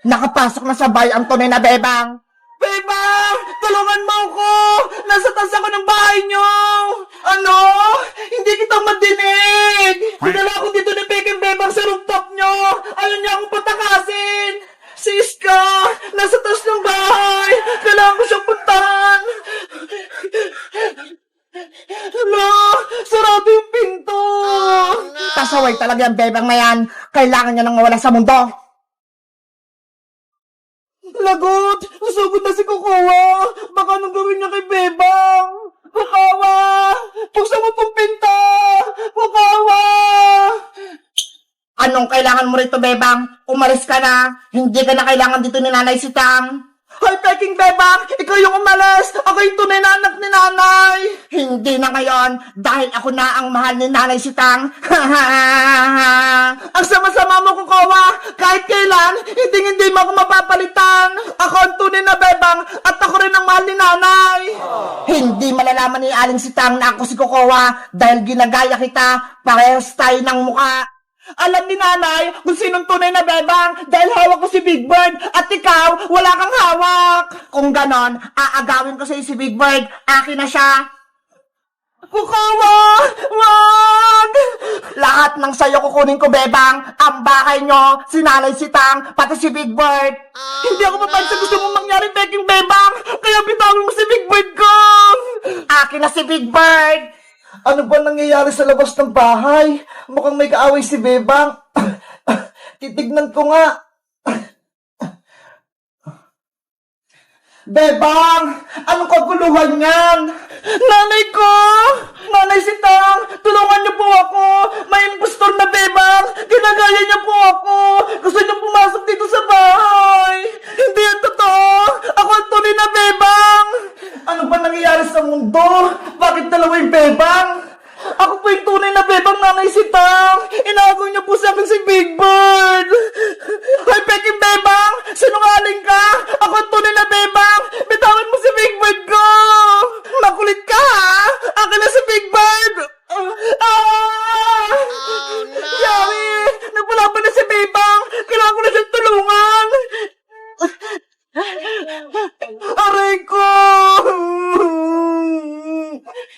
Nakapasok na sa bahay ang tunay na bebang. Bebang! Tulungan mo ako! Nasa taas ako ng bahay niyo! Ano? Hindi kita madinig! Dinala ako dito ni Peking Bebang sa rooftop niyo! Ayaw niya akong patakasin! Si Iska! Nasa taas ng bahay! Kailangan ko siyang puntahan! Hala! Sarado yung pinto! Pasaway talaga ang bebang na yan. Kailangan niya nang mawala sa mundo. Lagot! Nasugod na si Kukawa! Baka anong gawin niya kay Bebang? Kukawa! Buksan mo tong pinta! Kukawa! Anong kailangan mo rito, bebang? Umalis ka na. Hindi ka na kailangan dito ni Nanay Sitang. Hoy, Peking Bebang! Ikaw yung umalis! Ako yung tunay na anak ni Nanay! Hindi na ngayon, dahil ako na ang mahal ni Nanay Sitang. Ang sama-sama mo, Kukawa! Kahit kailan, hindi mo ako mapapalitan! Ako ang tunay na Bebang at ako rin ang mahal ni Nanay! Hindi malalaman ni Aling Sitang na ako si Kokowa dahil ginagaya kita, parehas tayo ng mukha. Alam ni Nanay kung sinong tunay na Bebang dahil hawak ko si Big Bird at ikaw, wala kang hawak! Kung ganon, aagawin ko sa si Big Bird, akin na siya. Kukawa! Wag! Lahat ng sayo kukunin ko, bebang. Ang bahay nyo, si Nanay Sitang, pati si Big Bird. Hindi ako papayag sa gusto mong mangyari, Peking Bebang! Kaya bitawin mo si Big Bird ko! Akin na si Big Bird. Ano ba nangyayari sa labas ng bahay? Mukhang may kaaway si Bebang. Titignan ko nga. Bebang! Anong kaguluhan yan? Nanay ko! Nanay Sitang! Tulungan niyo po ako! May impostor na Bebang! Ginagaya niya po ako! Gusto niyo pumasok dito sa bahay! Hindi yan totoo! Ako ang tunay na Bebang! Ano ba nangyayari sa mundo? Bakit dalawa yung Bebang? Ako po yung tunay na Bebang, Nanay Sitang! Inaagaw niyo po sa akin si Big Bird! Hoy, Peking Bebang! Sinungaling ka! Ako ang tunay na Bebang! Bitawan mo si Big Bird ko! Makulit ka, ha? Akin na si Big Bird! Yari! Nagpalaban na si Bebang! Kailangan ko na siyang tulungan! Aray ko!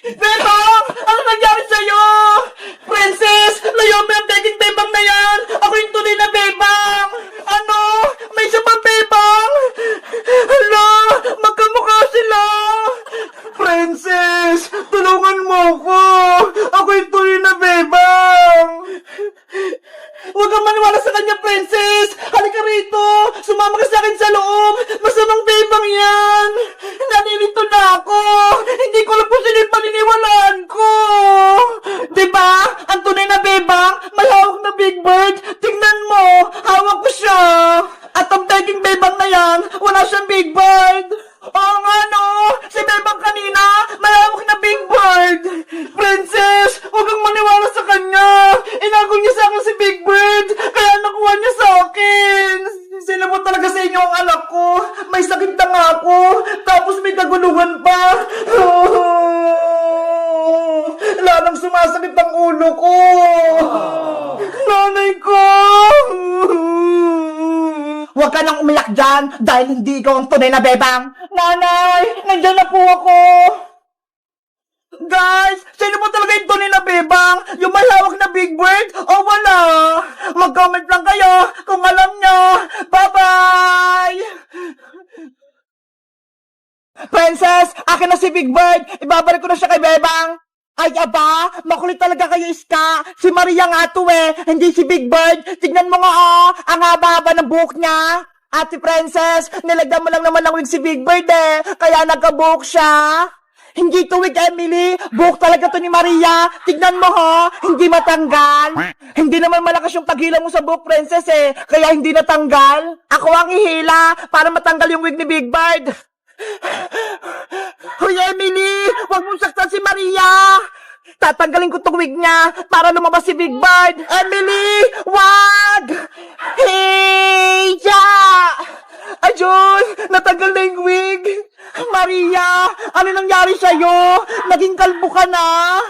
Bebang! Ano nangyari sa'yo? Princess! Layo mo yung Peking Bebang na yan! Ako yung tunay na Bebang! Ano? May isa pang Bebang? Hala! Magkamukha sila! Princess! Tulungan mo ko! Ako yung tunay na Bebang! Huwag kang maniwala sa kanya, Princess! Halika rito! Sumama ka sa akin sa loob! Masamang Bebang yan! Nanirito na ako! Hindi ko alam kung sino yung paniniwalaan ko! Diba? Ang tunay na Bebang, may hawak na Big Bird! Tingnan mo! Hawak ko siya! At ang Peking Bebang na yan, wala siyang Big Bird! Oo nga no! Si Bebang kanina, may hawak na Big Bird! Princess, huwag kang maniwala sa kanya! Inagol niya sa akin si Big Bird, kaya nakuha niya sa akin! Sino mo talaga sa inyo ang anak ko? May sakit na nga ako, tapos may kaguluhan pa! Lalang sumasakit ang ulo ko! Nanay ko! Huwag ka nang umiyak dyan dahil hindi ikaw ang tunay na bebang. Nanay! Nandiyan na po ako! Guys! Sino po talaga yung tunay na Bebang? Yung may hawak na Big Bird? O wala? Mag-comment lang kayo kung alam nyo! Bye-bye! Princess, akin na si Big Bird. Ibabalik ko na siya kay bebang. Ay aba, makulit talaga kayo, Iska. Si Maria nga to hindi si Big Bird. Tignan mo nga ang haba-haba ng buhok niya. Ate Princess, nilagyan mo lang naman ng wig si Big Bird kaya nagka-buhok siya. Hindi to wig, Emily. Buhok talaga to ni Maria. Tignan mo hindi matanggal. Hindi naman malakas yung paghila mo sa buhok, Princess kaya hindi natanggal. Ako ang ihila para matanggal yung wig ni Big Bird. Hoy, Emily! Huwag mong saktan si Maria! Tatanggalin ko tong wig niya para lumabas si Big Bird! Emily! Wag! Hey! Ayun! Natanggal na yung wig! Maria! Ano nangyari sa'yo? Naging kalbo ka na!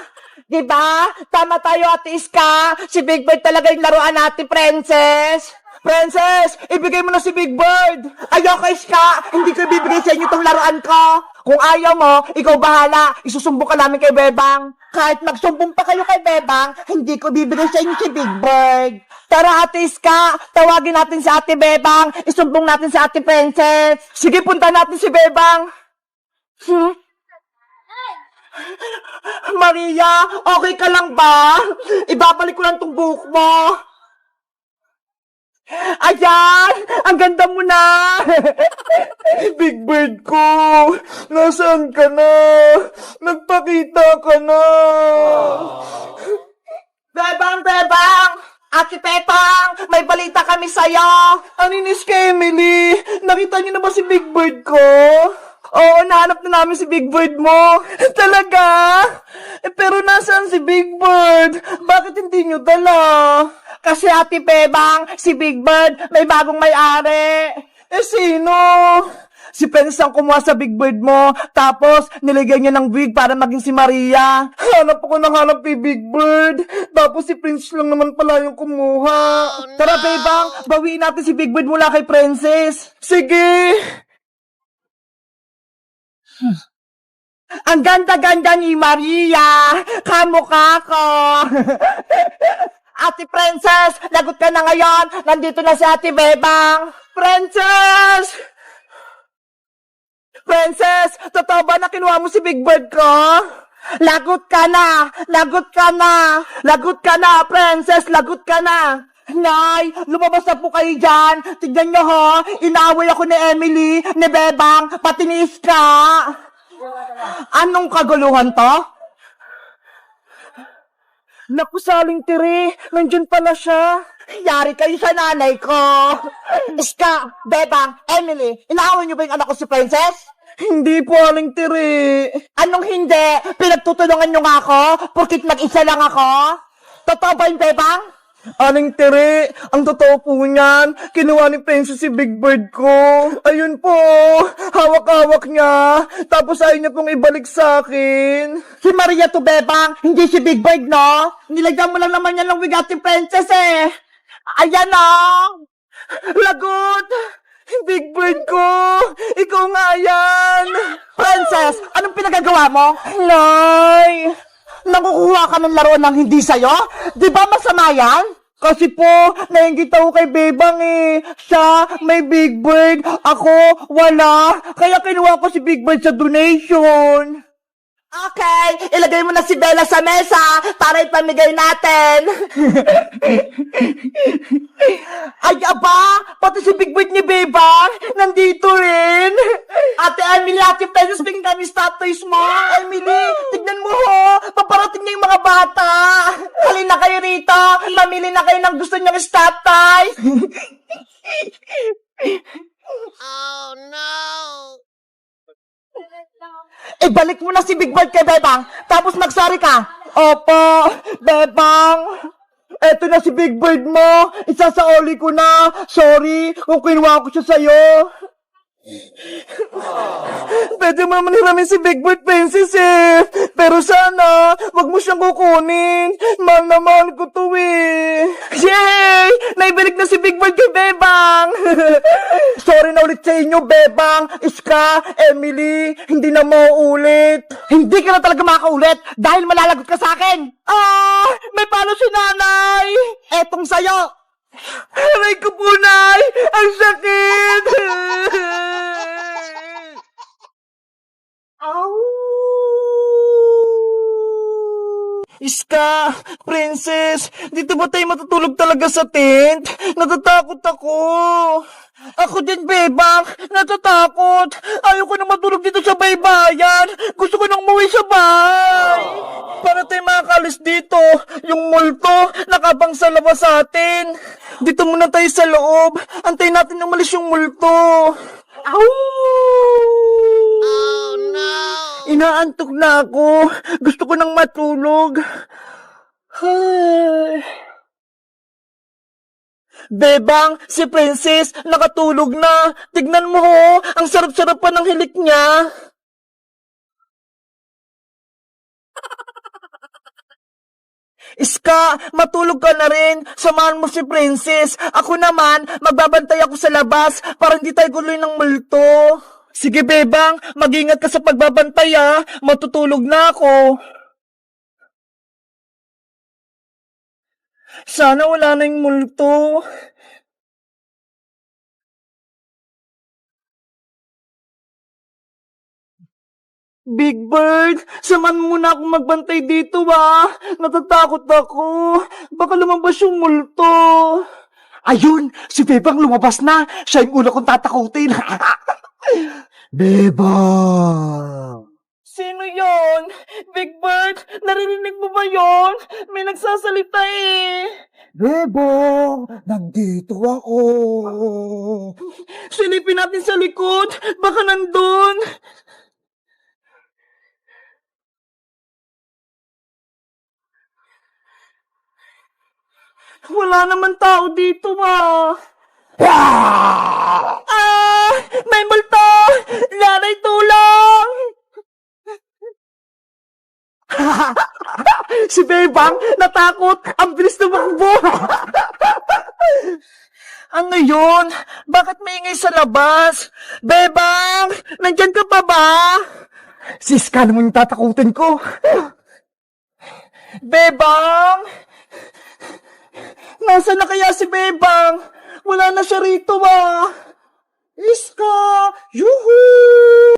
Diba? Tama tayo, Ate Iska! Si Big Bird talaga yung laruan natin, Princess! Princess, ibigay mo na si Big Bird. Ayoko, Iska. Hindi ko ibibigay sa inyo tong laruan ko. Kung ayaw mo, ikaw bahala. Isusumbong ka namin kay Bebang. Kahit magsumbong pa kayo kay Bebang, hindi ko bibigay sa inyo si Big Bird. Tara, Ate Iska. Tawagin natin si Ate Bebang. Isumbong natin si Ate Princess. Sige, punta natin si Bebang. Maria, okay ka lang ba? Ibabalik ko lang tong buhok mo. Ayan! Ang ganda mo na! Big Bird ko, nasaan ka na? Nagpakita ka na. Bebang, Bebang! Ate Pepang, may balita kami sa'yo! Aninis ka, Emily. Nakita niyo na ba si Big Bird ko? Oo, nahanap na namin si Big Bird mo! Talaga? Pero nasaan si Big Bird? Bakit hindi niyo dala? Kasi Ate Bebang, si Big Bird, may bagong may-ari! Sino? Si Prince ang kumuha sa Big Bird mo, tapos nilagyan niya ng wig para maging si Maria. Hanap ako ng hanap kay Big Bird. Tapos si Prince lang naman pala yung kumuha. Tara, Bebang, bawiin natin si Big Bird mula kay Princess. Sige! Ang ganda-ganda ni Maria! Kamukha ko! Ate Princess, lagot ka na ngayon! Nandito na si Ate Bebang! Princess! Princess, totoo ba na kinuha mo si Big Bird ko? Lagot ka na! Lagot ka na! Lagot ka na, Princess! Lagot ka na! Nay, lumabas na po kayo dyan! Tignan nyo ho! Inaway ako ni Emily, ni Bebang, pati ni Iska! Anong kaguluhan to? Naku, Saling Tiri, nandyan pala siya. Yari kayo sa nanay ko! Iska, Bebang, Emily, inaaway niyo ba yung anak ko si Princess? Hindi po, Aling Tiri. Anong hindi? Pinagtutulungan niyo nga ako? Porkit mag-isa lang ako? Totoo ba yung Bebang? Aling Tiri, ang totoo po niyan, kinuha ni Princess si Big Bird ko. Ayun po, hawak-hawak niya, tapos ayaw niya pong ibalik sa akin. Si Maria to, Bebang, hindi si Big Bird, no? Nilagyan mo lang naman yan ng wig Ate Princess, eh. Ayan, no? Lagot! Big Bird ko! Ikaw nga yan! Princess, anong pinagagawa mo? Nay! Nakukuha ka ng laruan ng hindi sa'yo? Di ba masama yan? Kasi po, nainggit ako kay Bebang eh. Siya, may Big Bird. Ako, wala. Kaya kinuha ko si Big Bird sa donation. Okay, ilagay mo na si Bella sa mesa para ipamigay natin. Ay, aba, pati si Big Bird ni Bebang, nandito rin. Ate Emily, Ate Princess, bigyan kami statues mo. Emily, tignan mo ho, paparating niya yung mga bata. Halina kayo rito, mamili na kayo ng gusto niyong statues. Oh no! Ibalik mo na si Big Bird kay Bebang, tapos mag-sorry ka. Opo, Bebang. Eto na si Big Bird mo. Isasaoli ko na. Sorry kung kinuha ko siya sa'yo. Pwede mo naman hiramin si Big Bird, Princess eh. Pero sana, wag mo siyang kukunin. Mahal na mahal ko to eh. Yay! Naibalik na si Big Bird kay Bebang. Sorry na ulit sa inyo, Bebang, Iska, Emily. Hindi na mauulit. Hindi ka na talaga makaulit dahil malalagot ka sa akin. Ah! May palo si nanay! Etong sayo. Aray ko po, Nay! Ang sakit! Iska, Princess, dito ba tayo matutulog talaga sa tent? Natatakot ako. Ako din, Bebang, natatakot. Ayoko na matulog dito sa baybayan. Gusto ko nang umuwi sa bahay. Para tayo makakalis dito, yung multo nakabang sa labas sa atin. Dito muna tayo sa loob. Antayin natin na umalis yung multo. Oh no! Inaantok na ako. Gusto ko nang matulog. Ay. Bebang, si Princess, nakatulog na. Tignan mo ho, ang sarap-sarap pa ng hilik niya. Iska, matulog ka na rin. Samahan mo si Princess. Ako naman, magbabantay ako sa labas para hindi tayo guloy ng multo. Sige, Bebang. Mag-ingat ka sa pagbabantay, ah. Matutulog na ako. Sana wala na yung multo. Big Bird, samahan mo muna akong magbantay dito, ah. Natatakot ako. Baka lumabas yung multo. Ayun, si Bebang lumabas na. Siya yung una kong tatakutin. Bebang! Sino yon? Big Bird, naririnig mo ba yon? May nagsasalita eh. Bebang, nandito ako. Silipin natin sa likod. Baka nandun. Wala naman tao dito, ah. Ah! May multo! Nanay, tulong! Si Bebang, natakot! Ang bilis tumakbo! Ano yun? Bakit may ingay sa labas? Bebang! Nandyan ka pa ba? Siska naman yung tatakutin ko. Bebang! Nasaan na kaya si Bebang? Wala na siya rito, ah. Iska! Yuhuu!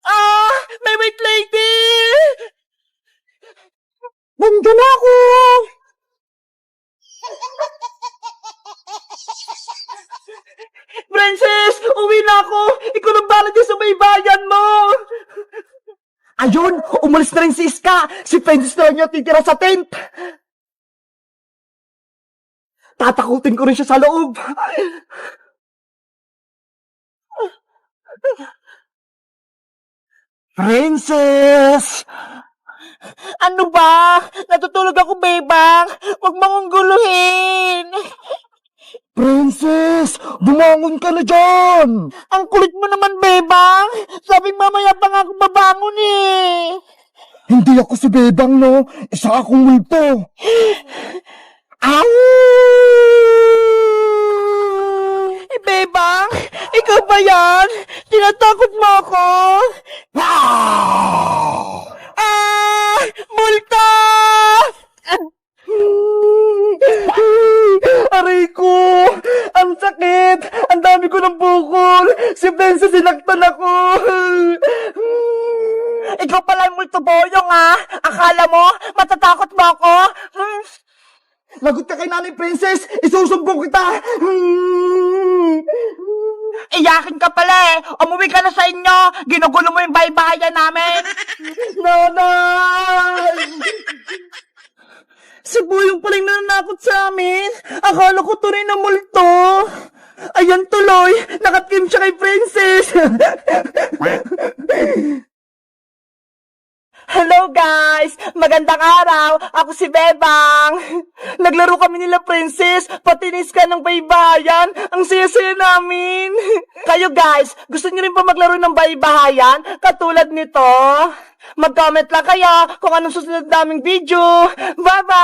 Ah! May white lady! Nandun ako! Princess! Uwi na ako! Ikaw lang bala dyan sa may bayan mo! Ayun! Umalis na rin si Iska! Si Princess na niya titira sa tent! Tatakutin ko rin siya sa loob! Princess! Ano ba? Natutulog ako, Bebang! Huwag mo akong guluhin! Princess! Bumangon ka na dyan! Ang kulit mo naman, Bebang! Sabing mamaya pa nga ako babangon eh! Hindi ako si Bebang, no? Isa akong multo! Ow! Bebang! Ikaw ba yan? Tinatakot mo ako? Ah! Multo! Aray ko! Ang sakit! Ang dami ko ng bukol! Si Benzo sinaktan ako! Ikaw pala yung multo boyong, ah! Akala mo, matatakot mo ako? Lagot ka kay Nanay Princess! Isusumbong kita! Iyakin ka pala eh! Umuwi ka na sa inyo! Ginugulo mo yung bahay-bahayan namin! Nanay! Si Boyong pala yung nananakot sa amin! Akala ko tunay na multo! Ayan tuloy! Nakatim siya kay Princess! Hello guys! Magandang araw! Ako si Bebang! Naglaro kami nila Princess, patinis ka ng baybayan. Ang saya-saya namin! Kayo guys, gusto niyo rin ba maglaro ng baybayan? Katulad nito? Mag-comment lang kayo kung anong susunod naming video. Bye-bye!